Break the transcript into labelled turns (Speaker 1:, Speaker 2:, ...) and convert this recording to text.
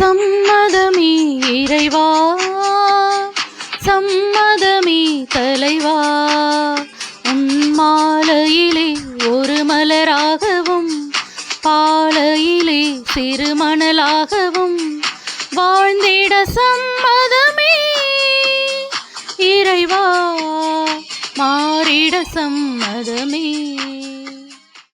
Speaker 1: சம்மதமே இறைவா, சம்மதமே தலைவா. உன் மாலையிலே ஒரு மலராகவும் பாலையிலே சிறு மணலாகவும் வாழ்ந்திட சம்மதமே இறைவா, மாறிட சம்மதமே.